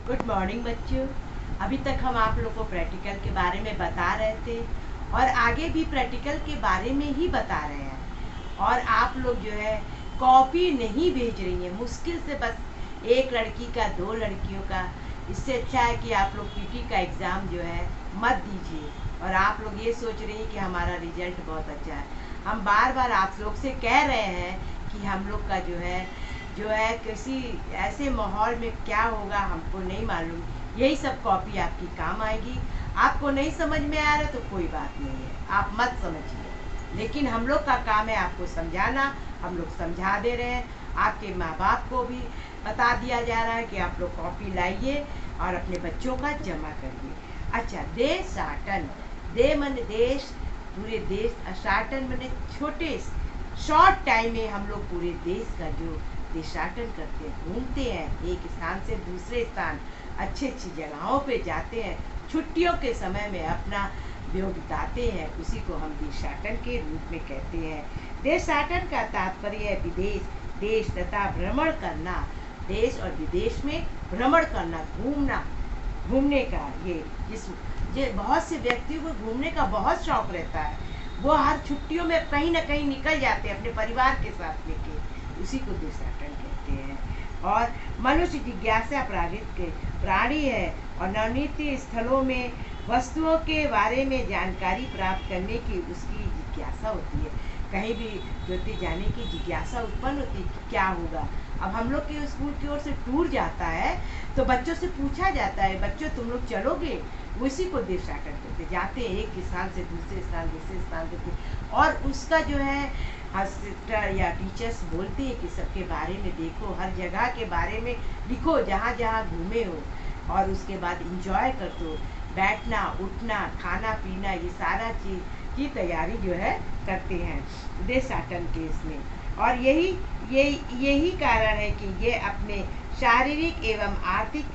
Good morning बच्चों। अभी तक हम आप लोग को प्रैक्टिकल के बारे में बता रहे थे और आगे भी प्रैक्टिकल के बारे में ही बता रहे हैं। और आप लोग जो है कॉपी नहीं भेज रही हैं, मुश्किल से बस एक लड़की का, दो लड़कियों का। इससे अच्छा है कि आप लोग पीटी का एग्ज़ाम जो है मत दीजिए। और आप लोग ये सोच रही हैं कि हमारा रिजल्ट बहुत अच्छा है। हम बार बार आप लोग से कह रहे हैं कि हम लोग का जो है किसी ऐसे माहौल में क्या होगा हमको नहीं मालूम। यही सब कॉपी आपकी काम आएगी। आपको नहीं समझ में आ रहा तो कोई बात नहीं है, आप मत समझिए, लेकिन हम लोग का काम है आपको समझाना। हम लोग समझा दे रहे हैं। आपके माँ बाप को भी बता दिया जा रहा है कि आप लोग कॉपी लाइए और अपने बच्चों का जमा करिए। अच्छा, देशाटन, दे मन देश, पूरे देश, अशाटन मने छोटे शॉर्ट टाइम में हम लोग पूरे देश का जो देशाटन करते हैं, घूमते हैं एक स्थान से दूसरे स्थान, अच्छी अच्छी जगहों पे जाते हैं, छुट्टियों के समय में अपना बिताते हैं, उसी को हम देशाटन के रूप में कहते हैं। देशाटन का तात्पर्य है विदेश, देश तथा भ्रमण करना। देश और विदेश में भ्रमण करना, घूमना, घूमने का ये बहुत से व्यक्तियों को घूमने का बहुत शौक रहता है। वो हर छुट्टियों में कहीं ना कहीं निकल जाते हैं अपने परिवार के साथ लेके, उसी को देशाटन कहते हैं। और मनुष्य जिज्ञासा प्राकृत प्राणी है और नवनीति स्थलों में वस्तुओं के बारे में जानकारी प्राप्त करने की उसकी जिज्ञासा होती है। कहीं भी ज्योति जाने की जिज्ञासा उत्पन्न होती है कि क्या होगा। अब हम लोग के स्कूल की ओर से टूर जाता है तो बच्चों से पूछा जाता है, बच्चों तुम लोग चलोगे? उसी को देशाटन कहते, जाते हैं एक स्थान से दूसरे स्थान, दूसरे स्थान से। और उसका जो है सिस्टर या टीचर्स बोलते हैं कि सबके बारे में देखो, हर जगह के बारे में लिखो जहाँ जहाँ घूमे हो, और उसके बाद इंजॉय करते हो, बैठना उठना खाना पीना ये सारा चीज़ की तैयारी जो है करते हैं देशाटन के इसमें। और यही कारण है कि ये अपने शारीरिक एवं आर्थिक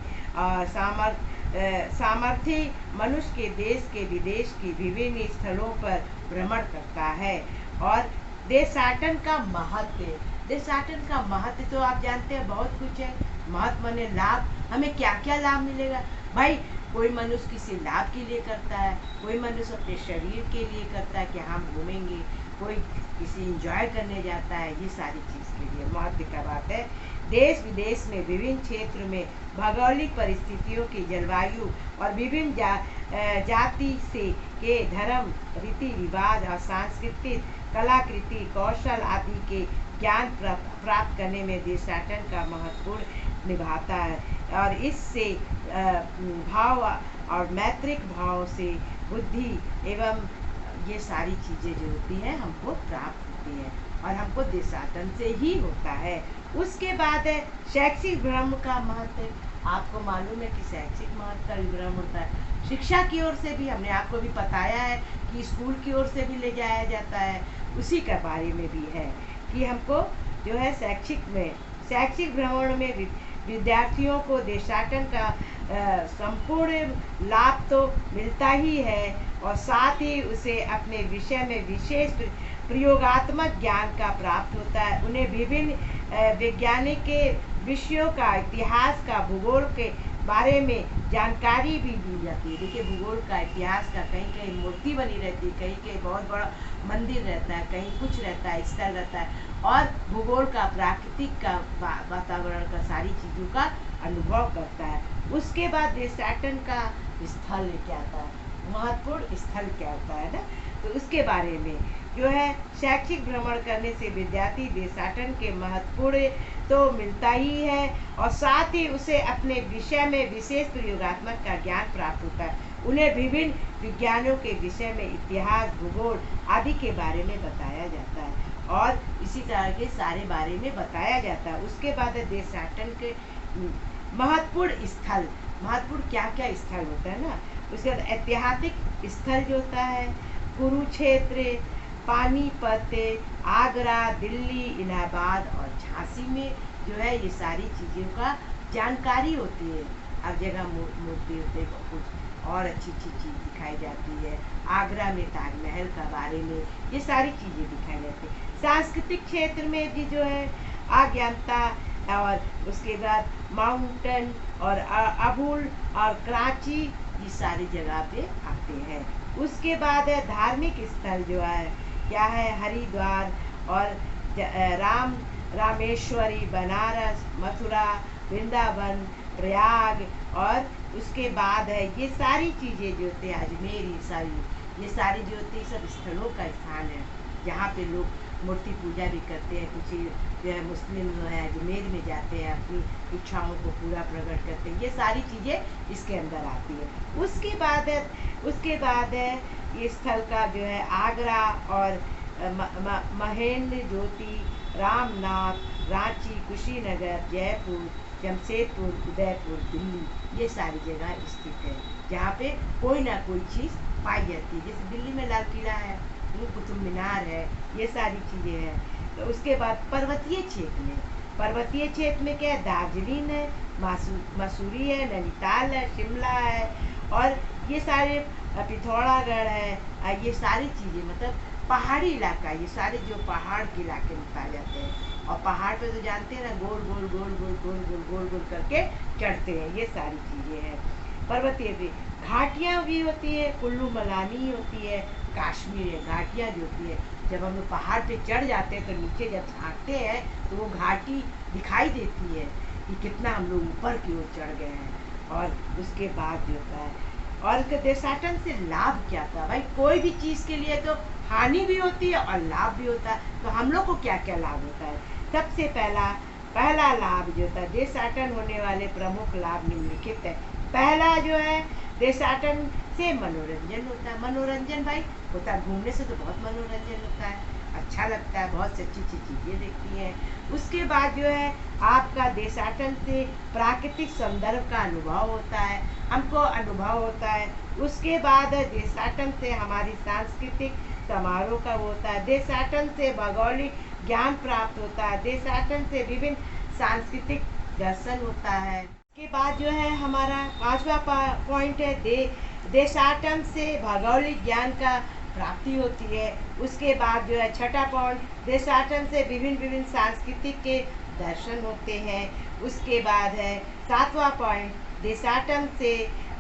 सामर्थ्य मनुष्य के देश के विदेश की विभिन्न स्थलों पर भ्रमण करता है। और देशाटन का महत्व, देशाटन का महत्व तो आप जानते हैं, बहुत कुछ है। महत्व माने लाभ, हमें क्या क्या लाभ मिलेगा भाई। कोई मनुष्य किसी लाभ के लिए करता है, कोई मनुष्य अपने शरीर के लिए करता है कि हम घूमेंगे, कोई किसी इंजॉय करने जाता है, ये सारी चीज़ के लिए महत्व का बात है। देश विदेश में विभिन्न क्षेत्र में भौगोलिक परिस्थितियों की जलवायु और विभिन्न जाति से के धर्म, रीति रिवाज और सांस्कृतिक कलाकृति कौशल आदि के ज्ञान प्राप्त करने में देशाटन का महत्वपूर्ण निभाता है। और इससे भाव और मैत्रिक भाव से बुद्धि एवं ये सारी चीज़ें जो होती हैं हमको प्राप्त होती हैं, और हमको देशाटन से ही होता है। उसके बाद है शैक्षिक भ्रमण का महत्व। आपको मालूम है कि शैक्षिक महत्व का भ्रमण होता है शिक्षा की ओर से भी, हमने आपको भी बताया है कि स्कूल की ओर से भी ले जाया जाता है। उसी के बारे में भी है कि हमको जो है शैक्षिक भ्रमण में विद्यार्थियों को देशाटन का संपूर्ण लाभ तो मिलता ही है, और साथ ही उसे अपने विषय में विशेष प्रयोगात्मक ज्ञान का प्राप्त होता है। उन्हें विभिन्न वैज्ञानिक के विषयों का, इतिहास का, भूगोल के बारे में जानकारी भी दी जाती है। देखिए भूगोल का, इतिहास का, कहीं कहीं मूर्ति बनी रहती है, कहीं कहीं बहुत बड़ा मंदिर रहता है, कहीं कुछ रहता है, स्थल रहता है, और भूगोल का, प्राकृतिक का, वातावरण का, सारी चीज़ों का अनुभव करता है। उसके बाद देशाटन का स्थल क्या आता है, महत्वपूर्ण स्थल क्या होता है ना, तो उसके बारे में जो है शैक्षिक भ्रमण करने से विद्यार्थी देशाटन के महत्वपूर्ण तो मिलता ही है, और साथ ही उसे अपने विषय में विशेष प्रयोगात्मक का ज्ञान प्राप्त होता है। उन्हें विभिन्न विज्ञानों के विषय में, इतिहास, भूगोल आदि के बारे में बताया जाता है, और इसी तरह के सारे बारे में बताया जाता है। उसके बाद देशाटन के महत्वपूर्ण स्थल, महत्वपूर्ण क्या क्या स्थल होता है ना। उसके बाद ऐतिहासिक स्थल जो होता है, कुरुक्षेत्र, पानीपत, आगरा, दिल्ली, इलाहाबाद और झांसी में जो है ये सारी चीज़ों का जानकारी होती है। हर जगह मूर्ति होते कुछ और अच्छी अच्छी चीज़ दिखाई जाती है। आगरा में ताजमहल का बारे में ये सारी चीज़ें दिखाई जाती है। सांस्कृतिक क्षेत्र में भी जो है अज्ञानता और उसके बाद माउंटेन और अबुल और कराची, ये सारी जगह पे आते हैं। उसके बाद है धार्मिक स्थल जो है क्या है, हरिद्वार और रामेश्वरी, बनारस, मथुरा, वृंदावन, प्रयाग। और उसके बाद है ये सारी चीज़ें जो होती है, अजमेर, ये सारी जो होती है सब स्थलों का स्थान है जहाँ पे लोग मूर्ति पूजा भी करते हैं। कुछ जो है मुस्लिम जो है अजमेर में जाते हैं, अपनी इच्छाओं को पूरा प्रकट करते हैं। ये सारी चीज़ें इसके अंदर आती है। उसके बाद है ये स्थल का जो है आगरा और महेंद्र ज्योति, रामनाथ, रांची, कुशीनगर, जयपुर, जमशेदपुर, उदयपुर, दिल्ली, ये सारी जगह स्थित है जहाँ पे कोई ना कोई चीज़ पाई जाती है। जैसे दिल्ली में लाल किला है, कुतुब मीनार है, ये सारी चीज़ें हैं। तो उसके बाद पर्वतीय क्षेत्र में क्या है, दार्जिलिंग है, मसूरी है, नैनीताल है, शिमला है, और ये सारे पिथौरागढ़ है। ये सारी चीज़ें मतलब पहाड़ी इलाका, ये सारे जो पहाड़ के इलाके में पाए जाते हैं। और पहाड़ पे तो जानते हैं ना, गोल गोल गोल गोल गोल गोल गोल गोल करके चढ़ते हैं। ये सारी चीज़ें हैं। पर्वतीय भी घाटियाँ भी होती है, कुल्लू मनाली होती है, कश्मीर है। घाटियाँ जो होती है, जब हम लोग पहाड़ पे चढ़ जाते हैं तो नीचे जब झाँकते हैं तो वो घाटी दिखाई देती है कि कितना हम लोग ऊपर की ओर चढ़ गए हैं। और उसके बाद जो होता है, और देशाटन से लाभ क्या था भाई, कोई भी चीज़ के लिए तो हानि भी होती है और लाभ भी होता है। तो हम लोग को क्या क्या लाभ होता है? सबसे पहला लाभ जो होता है, देशाटन होने वाले प्रमुख लाभ निम्नलिखित है। पहला जो है, देशाटन से मनोरंजन होता है। मनोरंजन भाई होता है, घूमने से तो बहुत मनोरंजन होता है, अच्छा लगता है, बहुत सी अच्छी अच्छी चीज़ें देखती हैं। उसके बाद जो है आपका देशाटन से प्राकृतिक सौंदर्य का अनुभव होता है, हमको अनुभव होता है। उसके बाद देशाटन से हमारी सांस्कृतिक समारोह का होता है। देशाटन से भौगोलिक ज्ञान प्राप्त होता है। देशाटन से विभिन्न सांस्कृतिक दर्शन होता है। उसके बाद जो है हमारा 5वां पॉइंट है, देशाटन से भौगोलिक ज्ञान का प्राप्ति होती है। उसके बाद जो है 6वां पॉइंट, देशाटन से विभिन्न सांस्कृतिक के दर्शन होते हैं। उसके बाद है 7वां पॉइंट, देशाटन से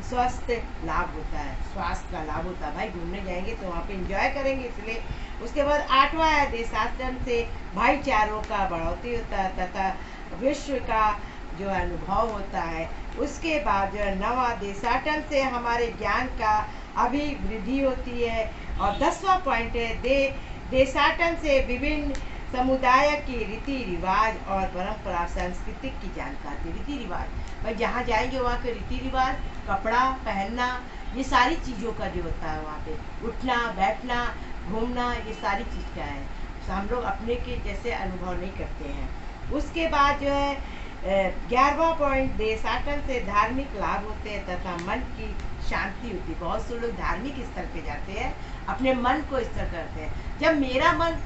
स्वास्थ्य लाभ होता है, स्वास्थ्य का लाभ होता है। भाई घूमने जाएंगे तो वहाँ पे एंजॉय करेंगे, इसलिए। उसके बाद 8वां है, देशाटन से भाईचारों का बढ़ोतरी होता है तथा विश्व का जो अनुभव होता है। उसके बाद जो है 9वां, देशाटन से हमारे ज्ञान का अभिवृद्धि होती है। और 10वां पॉइंट है, देशाटन से विभिन्न समुदाय की रीति रिवाज और परंपरा सांस्कृतिक की जानकारी। रीति रिवाज भाई जहाँ जाएंगे वहाँ के रीति रिवाज, कपड़ा पहनना, ये सारी चीज़ों का जो होता है वहाँ पे उठना बैठना घूमना, ये सारी चीज़ का है। तो हम लोग अपने के जैसे अनुभव नहीं करते हैं। उसके बाद जो है 11वां पॉइंट, देशाटन से धार्मिक लाभ होते हैं तथा मन की शांति होती है। बहुत से लोग धार्मिक स्थल पे जाते हैं, अपने मन को स्थिर करते हैं। जब मेरा मन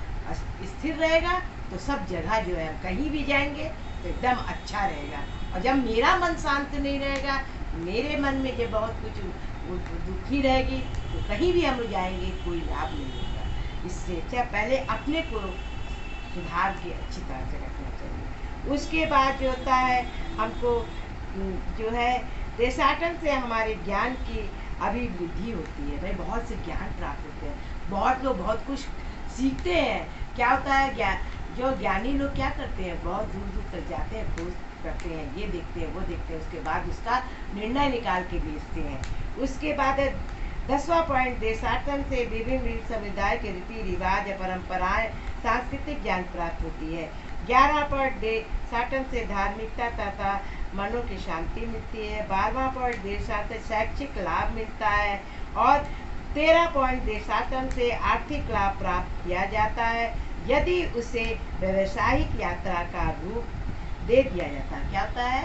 स्थिर रहेगा तो सब जगह जो है कहीं भी जाएंगे तो एकदम अच्छा रहेगा। और जब मेरा मन शांत नहीं रहेगा, मेरे मन में जब बहुत कुछ दुखी रहेगी, तो कहीं भी हम जाएंगे कोई लाभ नहीं होगा। इससे अच्छा पहले अपने को सुधार के अच्छी तरह से रखना चाहिए। उसके बाद जो होता है हमको जो है देशाटन से हमारे ज्ञान की अभिवृद्धि होती है। भाई बहुत से ज्ञान प्राप्त होते हैं, बहुत लोग बहुत कुछ सीखते हैं। क्या होता है, जो ज्ञानी लोग क्या करते हैं, बहुत दूर दूर तक जाते हैं, खोज करते हैं, ये देखते हैं वो देखते हैं, उसके बाद उसका निर्णय निकाल के बेचते हैं। उसके बाद 10वां पॉइंट, देशाटन से विभिन्न समुदाय के रीति रिवाज परंपराएं सांस्कृतिक ज्ञान प्राप्त होती है। 11वां पॉइंट, देशाटन से धार्मिकता तथा मनों की शांति मिलती है। 12वां पॉइंट, देशाटन शैक्षिक लाभ मिलता है। और 13 पॉइंट, देशाटन से आर्थिक लाभ प्राप्त किया जाता है यदि उसे व्यवसायिक यात्रा का रूप दे दिया जाता है। क्या होता है,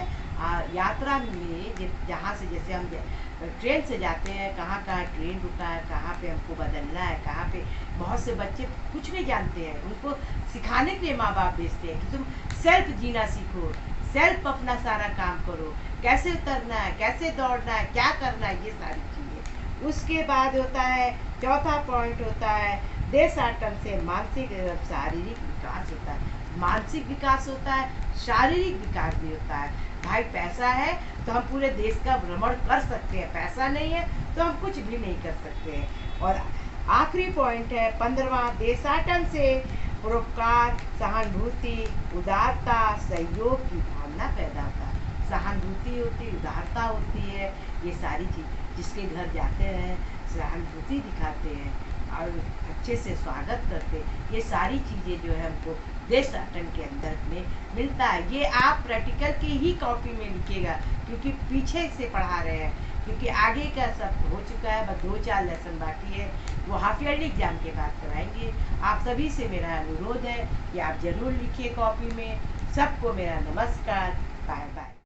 यात्रा में जहाँ से जैसे हम ट्रेन से जाते हैं, कहाँ कहाँ ट्रेन रुका है, कहाँ पे हमको बदलना है, कहाँ पे बहुत से बच्चे कुछ नहीं जानते हैं, उनको सिखाने के लिए माँ बाप भेजते हैं कि तुम सेल्फ जीना सीखो, सेल्फ अपना सारा काम करो, कैसे उतरना है, कैसे दौड़ना है, क्या करना है, ये सारी चीज़ें। उसके बाद होता है 4था पॉइंट होता है, देशाटन से मानसिक एवं शारीरिक विकास होता है। मानसिक विकास होता है, शारीरिक विकास भी होता है। भाई पैसा है तो हम पूरे देश का भ्रमण कर सकते हैं, पैसा नहीं है तो हम कुछ भी नहीं कर सकते हैं। और आखिरी पॉइंट है 15वां, देशाटन से परोपकार, सहानुभूति, उदारता, सहयोग की भावना पैदा होता है। सहानुभूति होती है, उदारता होती है, ये सारी चीज जिसके घर जाते हैं सहानुभूति दिखाते हैं और अच्छे से स्वागत करते हैं, ये सारी चीज़ें जो है हमको देशाटन के अंदर में मिलता है। ये आप प्रैक्टिकल की ही कॉपी में लिखिएगा, क्योंकि पीछे से पढ़ा रहे हैं, क्योंकि आगे का सब हो चुका है, बस 2-4 लेसन बाकी है, वो हाफ ईयरली एग्जाम के बाद कराएंगे। आप सभी से मेरा अनुरोध है कि आप जरूर लिखिए कॉपी में। सबको मेरा नमस्कार, बाय बाय।